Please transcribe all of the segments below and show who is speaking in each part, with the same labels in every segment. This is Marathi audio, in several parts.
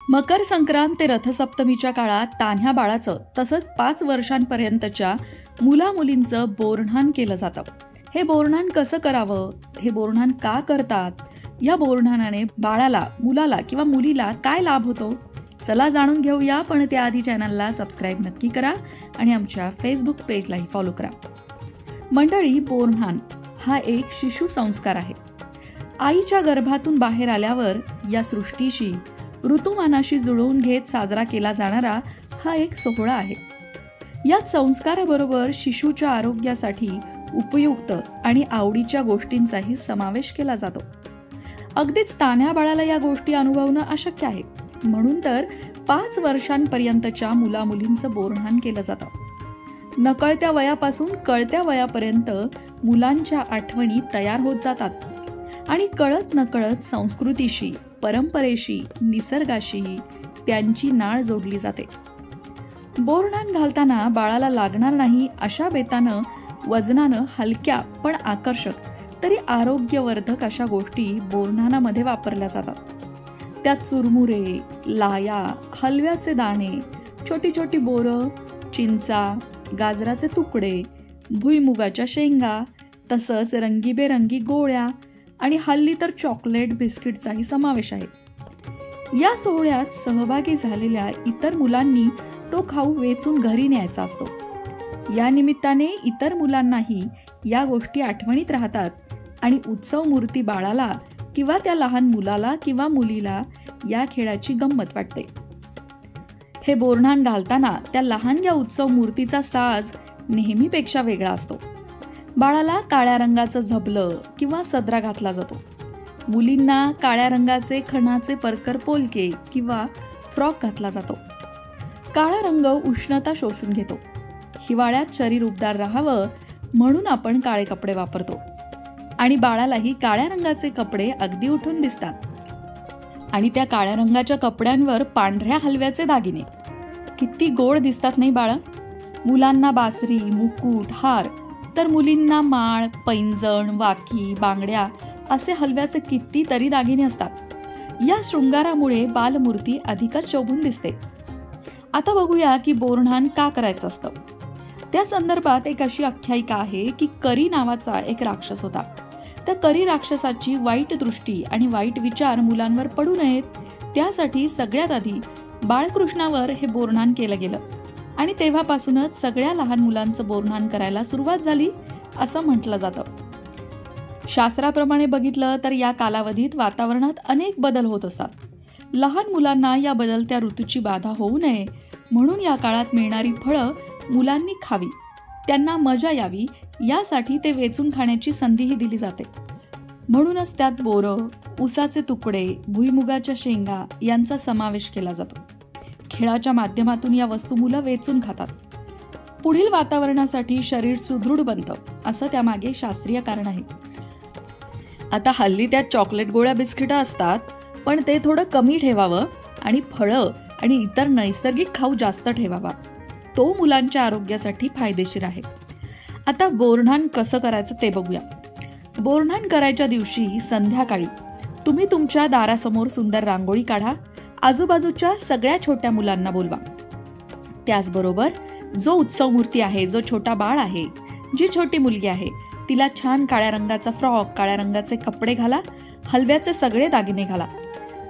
Speaker 1: मकर संक्रांत ते रथसप्तमीच्या काळात तान्ह्या बाळाचं तसंच 5 वर्षांपर्यंतच्या मुलामुलींचं बोरन्हाण केलं जातं. हे बोरन्हाण कसं करावं, हे बोरन्हाण का करतात, या बोरन्हाणाने बाळाला, मुलाला किंवा मुलीला काय लाभ होतो, चला जाणून घेऊया. पण त्याआधी चॅनलला सबस्क्राईब नक्की करा आणि आमच्या फेसबुक पेजलाही फॉलो करा. मंडळी, बोरन्हाण हा एक शिशु संस्कार आहे. आईच्या गर्भातून बाहेर आल्यावर या सृष्टीशी, ऋतुमानाशी जुळवून घेत साजरा केला जाणारा हा एक सोहळा आहे. या संस्काराबरोबर शिशूच्या आरोग्यासाठी उपयुक्त आणि आवडीच्या गोष्टींचाही समावेश केला जातो. अगदीच तान्ह्या बाळाला या गोष्टी अनुभवणं अशक्य आहे, म्हणून तर 5 वर्षांपर्यंतच्या मुलामुलींचं बोरन्हाण केलं जातं. नकळत्या वयापासून कळत्या वयापर्यंत मुलांच्या आठवणी तयार होत जातात आणि कळत नकळत संस्कृतीशी, परंपरेशी, निसर्गाशी त्यांची नाळ जोडली जाते. बोरन्हाण घालताना बाळाला लागणार नाही अशा बेतानं, वजनानं हलक्या पण आकर्षक तरी आरोग्यवर्धक अशा गोष्टी बोरन्हाणामध्ये वापरल्या जातात. त्यात चुरमुरे, लाया, हलव्याचे दाणे, छोटी छोटी बोरं, चिंचा, गाजराचे तुकडे, भुईमुगाच्या शेंगा, तसंच रंगीबेरंगी गोळ्या आणि हल्ली तर चॉकलेट बिस्किटचाही समावेश आहे. या सोहळ्यात सहभागी झालेल्या इतर मुलांनी तो खाऊ वेचून घरी न्यायचा असतो. या निमित्ताने इतर मुलांनाही या गोष्टी आठवणीत राहतात आणि उत्सव मूर्ती बाळाला किंवा त्या लहान मुलाला किंवा मुलीला या खेळाची गंमत वाटते. हे बोरन्हाण घालताना त्या लहानग्या उत्सव मूर्तीचा साज नेहमीपेक्षा वेगळा असतो. बाळाला काळ्या रंगाचं झबलं किंवा सदरा घातला जातो. मुलींना काळ्या रंगाचे खणाचे परकर पोलके किंवा फ्रॉक घातला जातो. काळा रंग उष्णता शोषून घेतो. हिवाळ्यात शरीर उबदार राहावं म्हणून आपण काळे कपडे वापरतो आणि बाळालाही काळ्या रंगाचे कपडे अगदी उठून दिसतात. आणि त्या काळ्या रंगाच्या कपड्यांवर पांढऱ्या हलव्याचे दागिने किती गोड दिसतात नाही बाळा. मुलांना बासरी, मुकुट, हार, तर मुलींना माळ, पैंजण, वाकी, बांगड्या असे हलव्याचे कितीतरी दागिने असतात. या शृंगारामुळे बालमूर्ती अधिकच शोभून दिसते. आता बघूया की बोरन्हाण का करायचं असतं. त्या संदर्भात एक अशी आख्यायिका आहे की करी नावाचा एक राक्षस होता. त्या करी राक्षसाची वाईट दृष्टी आणि वाईट विचार मुलांवर पडू नयेत त्यासाठी सगळ्यात आधी बाळकृष्णावर हे बोरन्हाण केलं गेलं आणि तेव्हापासूनच सगळ्या लहान मुलांचं बोरन्हाण करायला सुरुवात झाली असं म्हटलं जातं. शास्त्राप्रमाणे बघितलं तर या कालावधीत वातावरणात अनेक बदल होत असतात. लहान मुलांना या बदलत्या ऋतूची बाधा होऊ नये म्हणून या काळात मिळणारी फळं मुलांनी खावी, त्यांना मजा यावी यासाठी ते वेचून खाण्याची संधीही दिली जाते. म्हणूनच त्यात बोरं, उसाचे तुकडे, भुईमुगाच्या शेंगा यांचा समावेश केला जातो. खेळाच्या माध्यमातून या वस्तू मुलं वेचून खातात. पुढील वातावरणासाठी शरीर सुदृढ बनतं असं त्यामागे शास्त्रीय कारण आहे. आता हल्ली त्यात चॉकलेट गोळ्या बिस्किटं असतात, पण ते थोडं कमी ठेवावं आणि फळं आणि इतर नैसर्गिक खाऊ जास्त ठेवावा. तो मुलांच्या आरोग्यासाठी फायदेशीर आहे. आता बोरन्हाण कसं करायचं ते बघूया. बोरन्हाण करायच्या दिवशी संध्याकाळी तुम्ही तुमच्या दारासमोर सुंदर रांगोळी काढा. आजूबाजूच्या सगळ्या छोट्या मुलांना बोलवा. त्याचबरोबर जो उत्सव मूर्ती आहे, जो छोटा बाळ आहे, जी छोटी मुलगी आहे, तिला छान काळ्या रंगाचा फ्रॉक, काळ्या रंगाचे कपडे घाला, हलव्याचे सगळे दागिने घाला.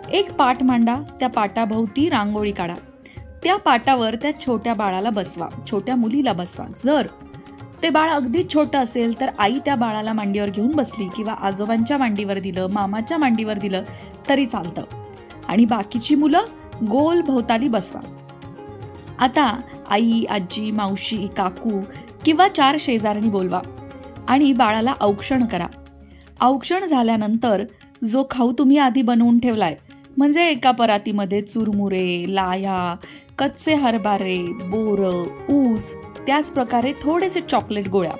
Speaker 1: एक पाट मांडा, त्या पाटाभोवती रांगोळी काढा. त्या पाटावर त्या छोट्या बाळाला बसवा, छोट्या मुलीला बसवा. जर ते बाळ अगदी छोटं असेल तर आई त्या बाळाला मांडीवर घेऊन बसली किंवा आजोबांच्या मांडीवर दिलं, मामाच्या मांडीवर दिलं तरी चालतं आणि बाकीची मुलं गोल भोवताली बसवा. आता आई, आजी, मावशी, काकू किंवा 4 शेजारणी बोलवा आणि बाळाला औक्षण करा. औक्षण झाल्यानंतर जो खाऊ तुम्ही आधी बनवून ठेवलाय, म्हणजे एका परातीमध्ये चुरमुरे, लाया, कच्चे हरभरे, बोरं, ऊस, त्याच प्रकारे थोडेसे चॉकलेट गोळ्या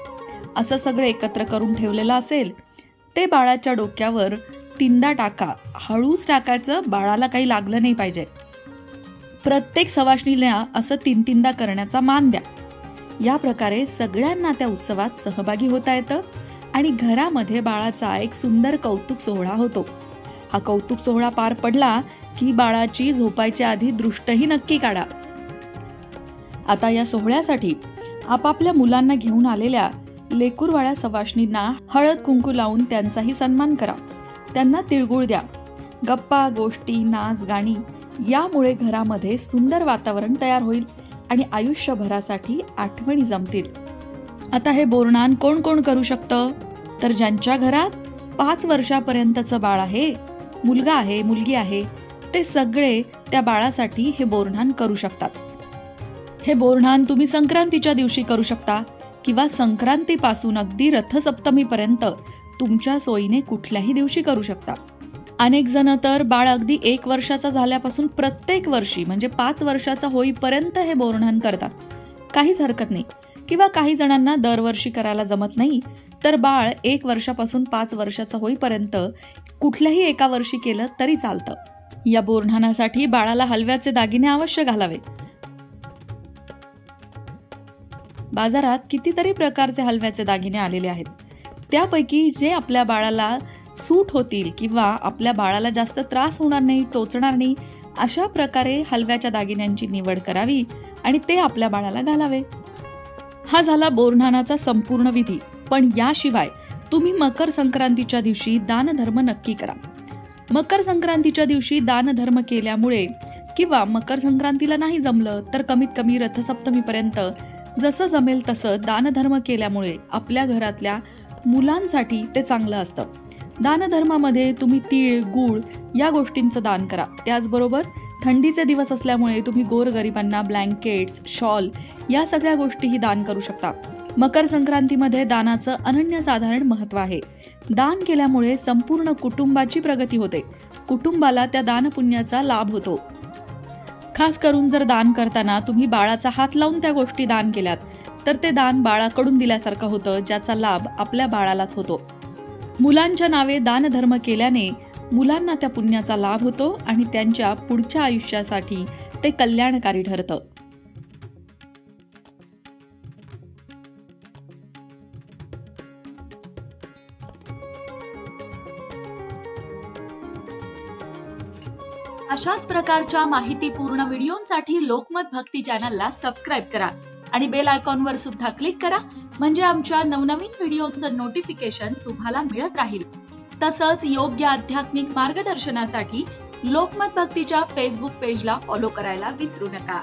Speaker 1: असं सगळं एकत्र करून ठेवलेलं असेल, ते बाळाच्या डोक्यावर 3दा टाका. हळूच टाकायचं, बाळाला काही लागलं नाही पाहिजे. प्रत्येक सवाष्णीला असं 3-3दा करण्याचा मान द्या. या प्रकारे सगळ्यांना त्या उत्सवात सहभागी होता येतं आणि घरामध्ये बाळाचा एक सुंदर कौतुक सोहळा होतो. हा कौतुक सोहळा पार पडला की बाळाची झोपायच्या आधी दृष्टही नक्की काढा. आता या सोहळ्यासाठी आपापल्या मुलांना घेऊन आलेल्या लेकूरवाळ्या सवाष्णींना हळद कुंकू लावून त्यांचाही सन्मान करा. त्यांना तिळगुळ द्या. गप्पा गोष्टी नाच गाणी यामुळे घरामध्ये सुंदर वातावरण तयार होईल आणि आयुष्यभरासाठी आठवणी जमतील. आता हे बोरनान कोण कोण करू शकतं? तर ज्यांच्या घरात 5 वर्षापर्यंतचं बाळ आहे, मुलगा आहे, मुलगी आहे, ते सगळे त्या बाळासाठी हे बोरनान करू शकतात. हे बोरनान तुम्ही संक्रांतीच्या दिवशी करू शकता किंवा संक्रांतीपासून अगदी रथसप्तमीपर्यंत तुमच्या सोयीने कुठल्याही दिवशी करू शकता. अनेक जण तर बाळ अगदी 1 वर्षाचा झाल्यापासून प्रत्येक वर्षी म्हणजे 5 वर्षाचा होईपर्यंत हे बोरनान करतात. काहीच हरकत नाही. किंवा काही जणांना दरवर्षी करायला जमत नाही, तर बाळ 1 वर्षापासून 5 वर्षाचं होईपर्यंत कुठल्याही एका वर्षी केलं तरी चालतं. या बोरनानासाठी बाळाला हलव्याचे दागिने अवश्य घालावे. बाजारात कितीतरी प्रकारचे हलव्याचे दागिने आलेले आहेत. त्यापैकी जे आपल्या बाळाला सूट होतील किंवा आपल्या बाळाला जास्त त्रास होणार नाही, टोचणार नाही, अशा प्रकारे हलव्याच्या दागिन्यांची निवड करावी आणि ते आपल्या बाळाला घालावे. हा झाला बोरनानाचा संपूर्ण विधी. पण याशिवाय तुम्ही मकर संक्रांतीच्या दिवशी दानधर्म नक्की करा. मकर संक्रांतीच्या दिवशी दानधर्म केल्यामुळे किंवा मकर संक्रांतीला नाही जमलं तर कमीत कमी रथसप्तमीपर्यंत जसं जमेल तसं दानधर्म केल्यामुळे आपल्या घरातल्या मुलांसाठी ते चांगलं असतं. दानधर्मामध्ये तुम्ही तीळ, गूळ या गोष्टींचं दान करा. त्याचबरोबर थंडीचे दिवस असल्यामुळे तुम्ही गोरगरिबांना ब्लँकेट्स, शॉल या सगळ्या गोष्टीही दान करू शकता. मकर संक्रांतीमध्ये दानाचं अनन्यसाधारण महत्त्व आहे. दान केल्यामुळे संपूर्ण कुटुंबाची प्रगती होते. कुटुंबाला त्या दानपुण्याचा लाभ होतो. खास करून जर दान करताना तुम्ही बाळाचा हात लावून त्या गोष्टी दान केल्यात तर ते दान बाळाकडून दिल्यासारखं होतं, ज्याचा लाभ आपल्या बाळालाच होतो. मुलांच्या नावे दानधर्म केल्याने मुलांना त्या पुण्याचा लाभ होतो आणि त्यांच्या पुढच्या आयुष्यासाठी ते कल्याणकारी ठरतं.
Speaker 2: अशाच प्रकारच्या माहितीपूर्ण व्हिडिओंसाठी लोकमत भक्ती चॅनलला सबस्क्राईब करा आणि बेल आयकॉनवर सुद्धा क्लिक करा, म्हणजे आमच्या नवनवीन व्हिडिओचं नोटिफिकेशन तुम्हाला मिळत राहील. तसंच योग्य आध्यात्मिक मार्गदर्शनासाठी लोकमत भक्तीच्या फेसबुक पेजला फॉलो करायला विसरू नका.